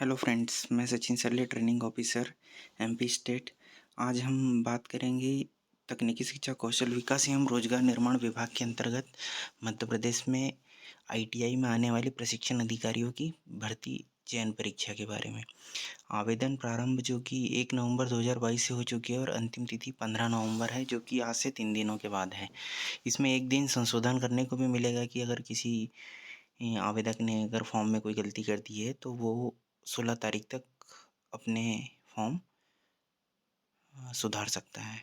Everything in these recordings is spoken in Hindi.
हेलो फ्रेंड्स, मैं सचिन सरले, ट्रेनिंग ऑफिसर एमपी स्टेट। आज हम बात करेंगे तकनीकी शिक्षा कौशल विकास एवं रोजगार निर्माण विभाग के अंतर्गत मध्य प्रदेश में आईटीआई में आने वाले प्रशिक्षण अधिकारियों की भर्ती चयन परीक्षा के बारे में। आवेदन प्रारंभ जो कि 1 नवंबर 2022 से हो चुकी है और अंतिम तिथि 15 नवंबर है, जो कि आज से 3 दिनों के बाद है। इसमें एक दिन संशोधन करने को भी मिलेगा कि अगर किसी आवेदक ने अगर फॉर्म में कोई गलती कर दी है तो वो 16 तारीख तक अपने फॉर्म सुधार सकता है।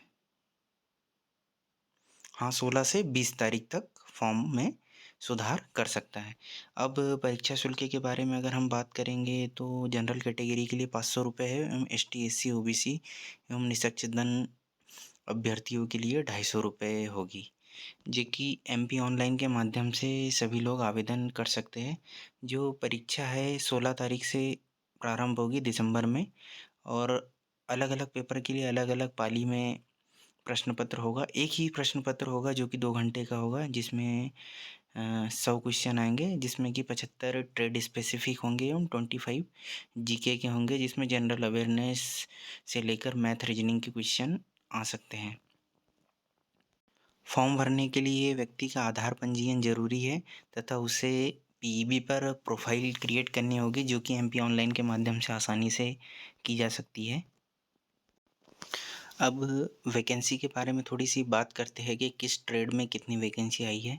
हाँ, 16 से 20 तारीख तक फॉर्म में सुधार कर सकता है। अब परीक्षा शुल्क के बारे में अगर हम बात करेंगे तो जनरल कैटेगरी के लिए 500 रुपये है एवं एसटी, एससी, ओबीसी एवं निष्ठित अभ्यर्थियों के लिए 250 रुपये होगी, जो कि एमपी ऑनलाइन के माध्यम से सभी लोग आवेदन कर सकते हैं। जो परीक्षा है 16 तारीख से प्रारंभ होगी दिसंबर में, और अलग अलग पेपर के लिए अलग अलग पाली में प्रश्न पत्र होगा। एक ही प्रश्न पत्र होगा जो कि 2 घंटे का होगा, जिसमें 100 क्वेश्चन आएंगे, जिसमें कि 75 ट्रेड स्पेसिफिक होंगे एवं 25 जीके के होंगे, जिसमें जनरल अवेयरनेस से लेकर मैथ रीजनिंग के क्वेश्चन आ सकते हैं। फॉर्म भरने के लिए व्यक्ति का आधार पंजीयन जरूरी है तथा उसे पीईबी पर प्रोफाइल क्रिएट करनी होगी, जो कि एमपी ऑनलाइन के माध्यम से आसानी से की जा सकती है। अब वैकेंसी के बारे में थोड़ी सी बात करते हैं कि किस ट्रेड में कितनी वैकेंसी आई है।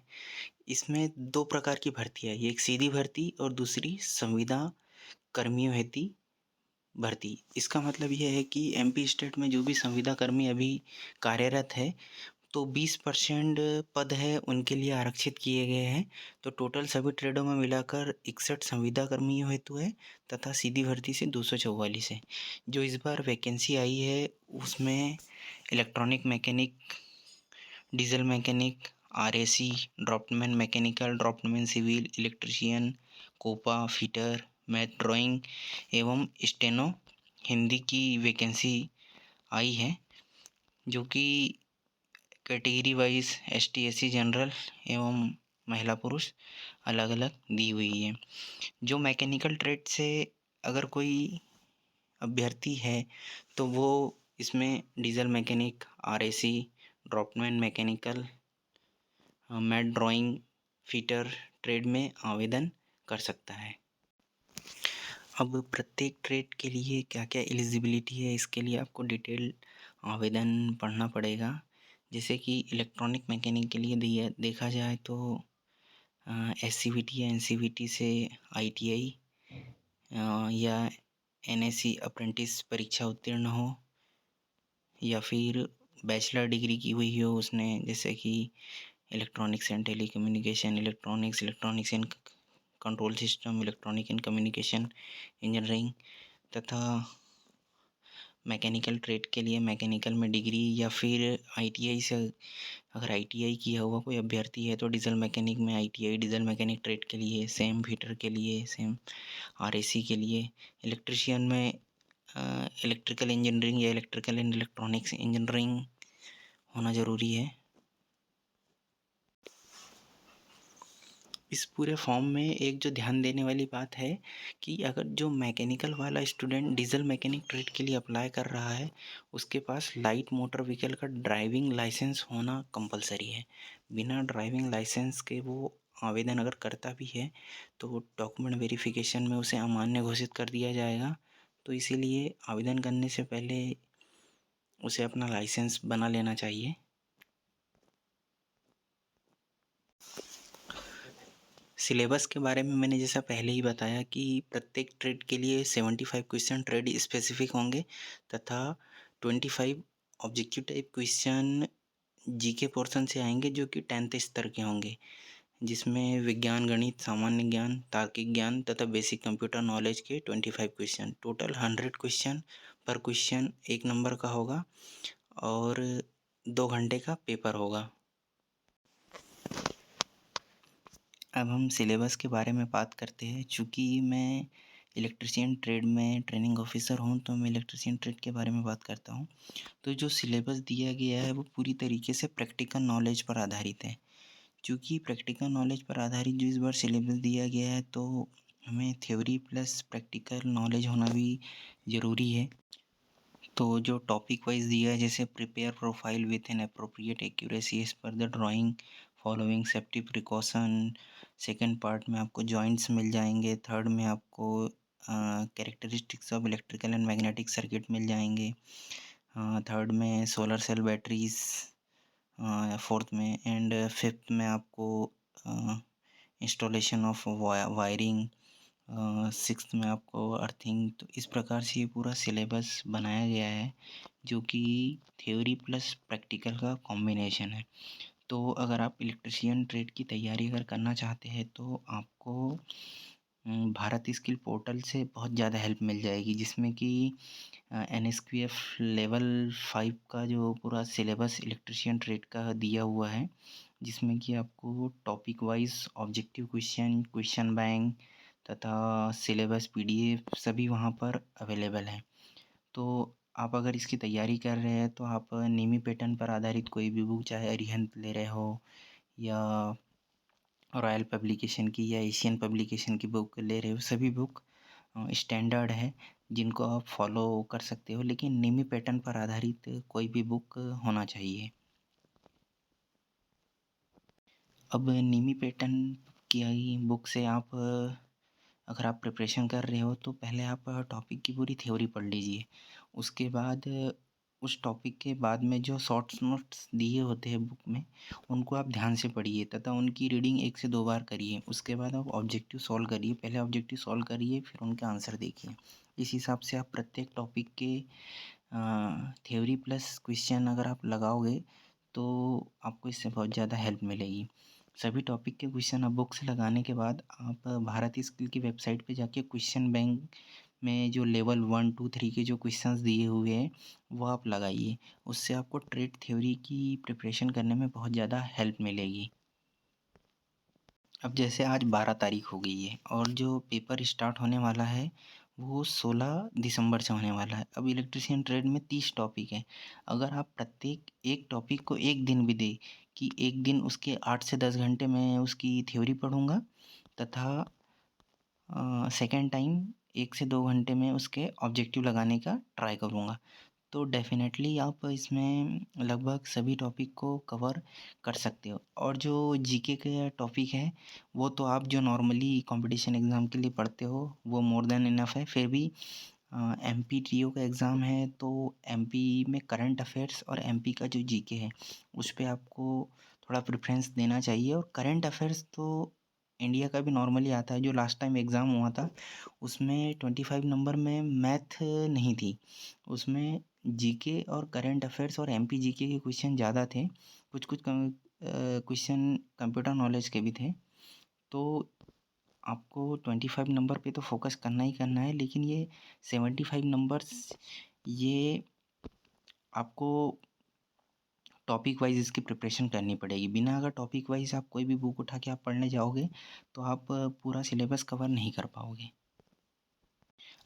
इसमें 2 प्रकार की भर्ती आई है, एक सीधी भर्ती और दूसरी संविदा कर्मियों हेतु भर्ती। इसका मतलब यह है कि एमपी स्टेट में जो भी संविदा कर्मी अभी कार्यरत है, तो 20% पद है उनके लिए आरक्षित किए गए हैं। तो टोटल सभी ट्रेडों में मिलाकर 61 संविदा कर्मियों हेतु है तथा सीधी भर्ती से 244 है। जो इस बार वैकेंसी आई है उसमें electronic mechanic, diesel mechanic, RAC, draughtsman mechanical, draughtsman civil, electrician, COPA, fitter, math drawing एवं स्टेनो हिंदी की वैकेंसी आई है, जो कि category wise ST, SC, general एवं महिला पुरुष अलग अलग दी हुई है। जो मैकेनिकल ट्रेड से अगर कोई अभ्यर्थी है तो वो इसमें diesel mechanic, RAC, draughtsman mechanical, math drawing, fitter trade में आवेदन कर सकता है। अब प्रत्येक ट्रेड के लिए क्या क्या एलिजिबिलिटी है, इसके लिए आपको डिटेल आवेदन पढ़ना पड़ेगा। जैसे कि इलेक्ट्रॉनिक मैकेनिक के लिए देखा जाए तो एससीवीटी या एनसीवीटी से आईटीआई या एनएससी अप्रेंटिस परीक्षा उत्तीर्ण हो, या फिर बैचलर डिग्री की हुई हो उसने, जैसे कि electronics and telecommunication, electronics and control system, electronic and communication engineering, तथा मैकेनिकल ट्रेड के लिए मैकेनिकल में डिग्री, या फिर आईटीआई से अगर आईटीआई किया हुआ कोई अभ्यर्थी है तो डीजल मैकेनिक में आईटीआई, डीजल मैकेनिक ट्रेड के लिए सेम, फिटर के लिए सेम, आरएसी के लिए, इलेक्ट्रीशियन में इलेक्ट्रिकल इंजीनियरिंग या इलेक्ट्रिकल एंड इलेक्ट्रॉनिक्स इंजीनियरिंग होना ज़रूरी है। इस पूरे फॉर्म में एक जो ध्यान देने वाली बात है कि अगर जो मैकेनिकल वाला स्टूडेंट डीजल मैकेनिक ट्रेड के लिए अप्लाई कर रहा है, उसके पास लाइट मोटर व्हीकल का ड्राइविंग लाइसेंस होना कंपलसरी है। बिना ड्राइविंग लाइसेंस के वो आवेदन अगर करता भी है तो डॉक्यूमेंट वेरिफिकेशन में उसे अमान्य घोषित कर दिया जाएगा। तो इसीलिए आवेदन करने से पहले उसे अपना लाइसेंस बना लेना चाहिए। सिलेबस के बारे में मैंने जैसा पहले ही बताया कि प्रत्येक ट्रेड के लिए 75 क्वेश्चन ट्रेड स्पेसिफिक होंगे तथा 25 objective type question GK portion से आएंगे, जो कि 10th स्तर के होंगे, जिसमें विज्ञान, गणित, सामान्य ज्ञान, तार्किक ज्ञान तथा बेसिक कंप्यूटर नॉलेज के 25 क्वेश्चन। टोटल 100 क्वेश्चन पर क्वेश्चन 1 नंबर का होगा और 2 घंटे का पेपर होगा। अब हम सिलेबस के बारे में बात करते हैं। चूँकि मैं इलेक्ट्रीशियन ट्रेड में ट्रेनिंग ऑफिसर हूँ तो मैं इलेक्ट्रीशियन ट्रेड के बारे में बात करता हूँ। तो जो सिलेबस दिया गया है वो पूरी तरीके से प्रैक्टिकल नॉलेज पर आधारित है। चूँकि प्रैक्टिकल नॉलेज पर आधारित जो इस बार सिलेबस दिया गया है, तो हमें थ्योरी प्लस प्रैक्टिकल नॉलेज होना भी ज़रूरी है। तो जो टॉपिक वाइज दिया है, जैसे prepare profile with an appropriate accuracy as per the drawing following safety precaution. Second part में आपको जॉइंट्स मिल जाएंगे। थर्ड में आपको characteristics of electrical and magnetic circuit मिल जाएंगे। थर्ड में सोलर सेल बैटरीज। फोर्थ में एंड फिफ्थ में आपको इंस्टॉलेशन ऑफ वायरिंग। सिक्स्थ में आपको अर्थिंग। तो इस प्रकार से ये पूरा सिलेबस बनाया गया है, जो कि थ्योरी प्लस प्रैक्टिकल का कॉम्बिनेशन है। तो अगर आप इलेक्ट्रिशियन ट्रेड की तैयारी अगर करना चाहते हैं तो आपको भारत स्किल पोर्टल से बहुत ज़्यादा हेल्प मिल जाएगी, जिसमें कि NSQF लेवल 5 का जो पूरा सिलेबस इलेक्ट्रिशियन ट्रेड का दिया हुआ है, जिसमें कि आपको topic wise objective question, question bank तथा सिलेबस PDF सभी वहाँ पर अवेलेबल हैं। तो आप अगर इसकी तैयारी कर रहे हैं तो आप नेमी पैटर्न पर आधारित कोई भी बुक, चाहे अरिहंत ले रहे हो या रॉयल पब्लिकेशन की या एशियन पब्लिकेशन की बुक ले रहे हो, सभी बुक स्टैंडर्ड है, जिनको आप फॉलो कर सकते हो, लेकिन नेमी पैटर्न पर आधारित कोई भी बुक होना चाहिए। अब नेमी पैटर्न की बुक से आप अगर आप प्रिपरेशन कर रहे हो तो पहले आप टॉपिक की पूरी थ्योरी पढ़ लीजिए। उसके बाद उस टॉपिक के बाद में जो शॉर्ट्स नोट्स दिए होते हैं बुक में, उनको आप ध्यान से पढ़िए तथा उनकी रीडिंग 1 से 2 बार करिए। उसके बाद आप ऑब्जेक्टिव सॉल्व करिए। पहले ऑब्जेक्टिव सॉल्व करिए, फिर उनके आंसर देखिए। इस हिसाब से आप प्रत्येक टॉपिक के थ्योरी प्लस क्वेश्चन अगर आप लगाओगे तो आपको इससे बहुत ज़्यादा हेल्प मिलेगी। सभी टॉपिक के क्वेश्चन आप बुक से लगाने के बाद आप भारत स्किल की वेबसाइट पे जाके क्वेश्चन बैंक में जो लेवल 1, 2, 3 के जो क्वेश्चंस दिए हुए हैं वो आप लगाइए। उससे आपको ट्रेड थ्योरी की प्रिपरेशन करने में बहुत ज़्यादा हेल्प मिलेगी। अब जैसे आज 12 तारीख हो गई है और जो पेपर स्टार्ट होने वाला है वो 16 दिसंबर से होने वाला है। अब इलेक्ट्रिशियन ट्रेड में 30 टॉपिक हैं। अगर आप प्रत्येक एक टॉपिक को एक दिन भी दें कि एक दिन उसके 8 से 10 घंटे मैं उसकी थ्योरी पढ़ूँगा तथा सेकंड टाइम 1 से 2 घंटे में उसके ऑब्जेक्टिव लगाने का ट्राई करूँगा, तो डेफ़िनेटली आप इसमें लगभग सभी टॉपिक को कवर कर सकते हो। और जो जीके के टॉपिक है, वो तो आप जो नॉर्मली कंपटीशन एग्ज़ाम के लिए पढ़ते हो वो मोर देन इनफ है। फिर भी MPTO का एग्ज़ाम है तो MP में करंट अफेयर्स और MP का जो जीके है उस पे आपको थोड़ा प्रेफ़रेंस देना चाहिए। और करंट अफेयर्स तो इंडिया का भी नॉर्मली आता है। जो लास्ट टाइम एग्ज़ाम हुआ था उसमें 25 नंबर में मैथ नहीं थी, उसमें जीके और करंट अफेयर्स और MP जीके के क्वेश्चन ज़्यादा थे। कुछ कुछ क्वेश्चन कंप्यूटर नॉलेज के भी थे। तो आपको 25 नंबर पे तो फोकस करना ही करना है, लेकिन ये 75 नंबर्स ये आपको टॉपिक वाइज इसकी प्रिपरेशन करनी पड़ेगी। बिना अगर टॉपिक वाइज आप कोई भी बुक उठा के आप पढ़ने जाओगे तो आप पूरा सिलेबस कवर नहीं कर पाओगे।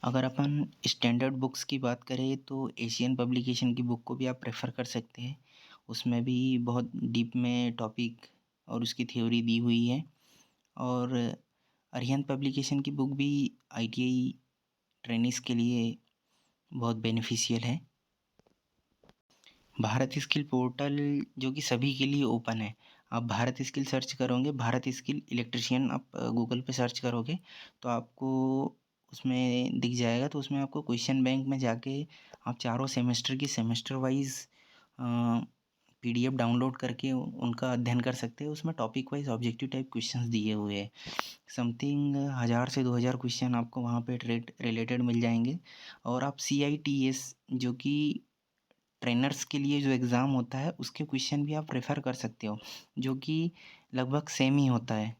अगर अपन स्टैंडर्ड बुक्स की बात करें तो एशियन पब्लिकेशन की बुक को भी आप प्रेफर कर सकते हैं। उसमें भी बहुत डीप में टॉपिक और उसकी थ्योरी दी हुई है। और अरिहंत पब्लिकेशन की बुक भी ITI ट्रेनिंग्स के लिए बहुत बेनिफिशियल है। भारत स्किल पोर्टल जो कि सभी के लिए ओपन है। आप भारत स्किल सर्च करोगे, भारत स्किल इलेक्ट्रिशियन आप गूगल पे सर्च करोगे तो आपको उसमें दिख जाएगा। तो उसमें आपको क्वेश्चन बैंक में जाके आप चारों सेमेस्टर की सेमेस्टर वाइज PDF डाउनलोड करके उनका अध्ययन कर सकते हैं। उसमें topic wise objective type questions दिए हुए हैं। समथिंग 1000 से 2000 क्वेश्चन आपको वहाँ पे ट्रेड रिलेटेड मिल जाएंगे। और आप CITS जो कि ट्रेनर्स के लिए जो एग्ज़ाम होता है उसके क्वेश्चन भी आप रेफ़र कर सकते हो, जो कि लगभग सेम ही होता है।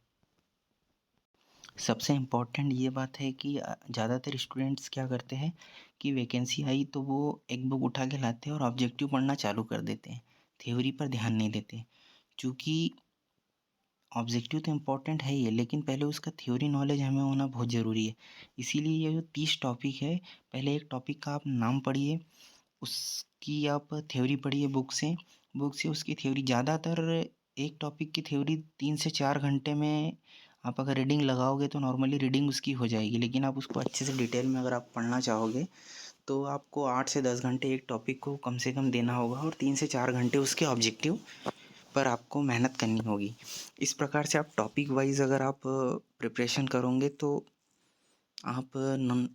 सबसे इम्पोर्टेंट ये बात है कि ज़्यादातर स्टूडेंट्स क्या करते हैं कि वैकेंसी आई तो वो एक बुक उठा के लाते हैं और ऑब्जेक्टिव पढ़ना चालू कर देते हैं, थ्योरी पर ध्यान नहीं देते। चूँकि ऑब्जेक्टिव तो इम्पोर्टेंट है ही है, लेकिन पहले उसका थ्योरी नॉलेज हमें होना बहुत ज़रूरी है। इसीलिए ये जो 30 टॉपिक है, पहले एक टॉपिक का आप नाम पढ़िए, उसकी आप थ्योरी पढ़िए बुक से उसकी थ्योरी। ज़्यादातर एक टॉपिक की थ्योरी 3 से 4 घंटे में आप अगर रीडिंग लगाओगे तो नॉर्मली रीडिंग उसकी हो जाएगी, लेकिन आप उसको अच्छे से डिटेल में अगर आप पढ़ना चाहोगे तो आपको 8 से 10 घंटे एक टॉपिक को कम से कम देना होगा और 3 से 4 घंटे उसके ऑब्जेक्टिव पर आपको मेहनत करनी होगी। इस प्रकार से आप टॉपिक वाइज़ अगर आप प्रिपरेशन करोगे तो आप नन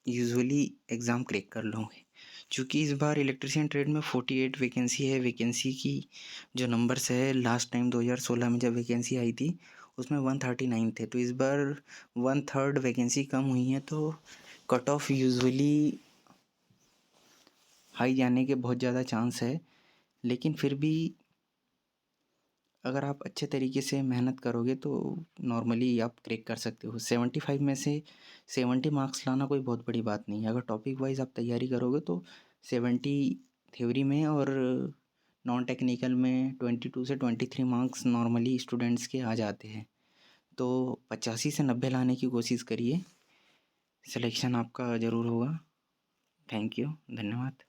यूजुअली एग्ज़ाम क्रैक कर लोगे। चूँकि इस बार इलेक्ट्रीशियन ट्रेड में 48 वैकेंसी है। वैकेंसी की जो नंबर्स है, लास्ट टाइम 2016 में जब वैकेंसी आई थी उसमें 139 थे, तो इस बार 1/3 वैकेंसी कम हुई है, तो कट ऑफ यूजुअली हाई जाने के बहुत ज़्यादा चांस है। लेकिन फिर भी अगर आप अच्छे तरीके से मेहनत करोगे तो नॉर्मली आप क्रैक कर सकते हो। 75 में से 70 मार्क्स लाना कोई बहुत बड़ी बात नहीं है। अगर टॉपिक वाइज आप तैयारी करोगे तो 70 थ्योरी में और नॉन टेक्निकल में 22 से 23 मार्क्स नॉर्मली स्टूडेंट्स के आ जाते हैं। तो 85 से 90 लाने की कोशिश करिए, सिलेक्शन आपका ज़रूर होगा। थैंक यू, धन्यवाद।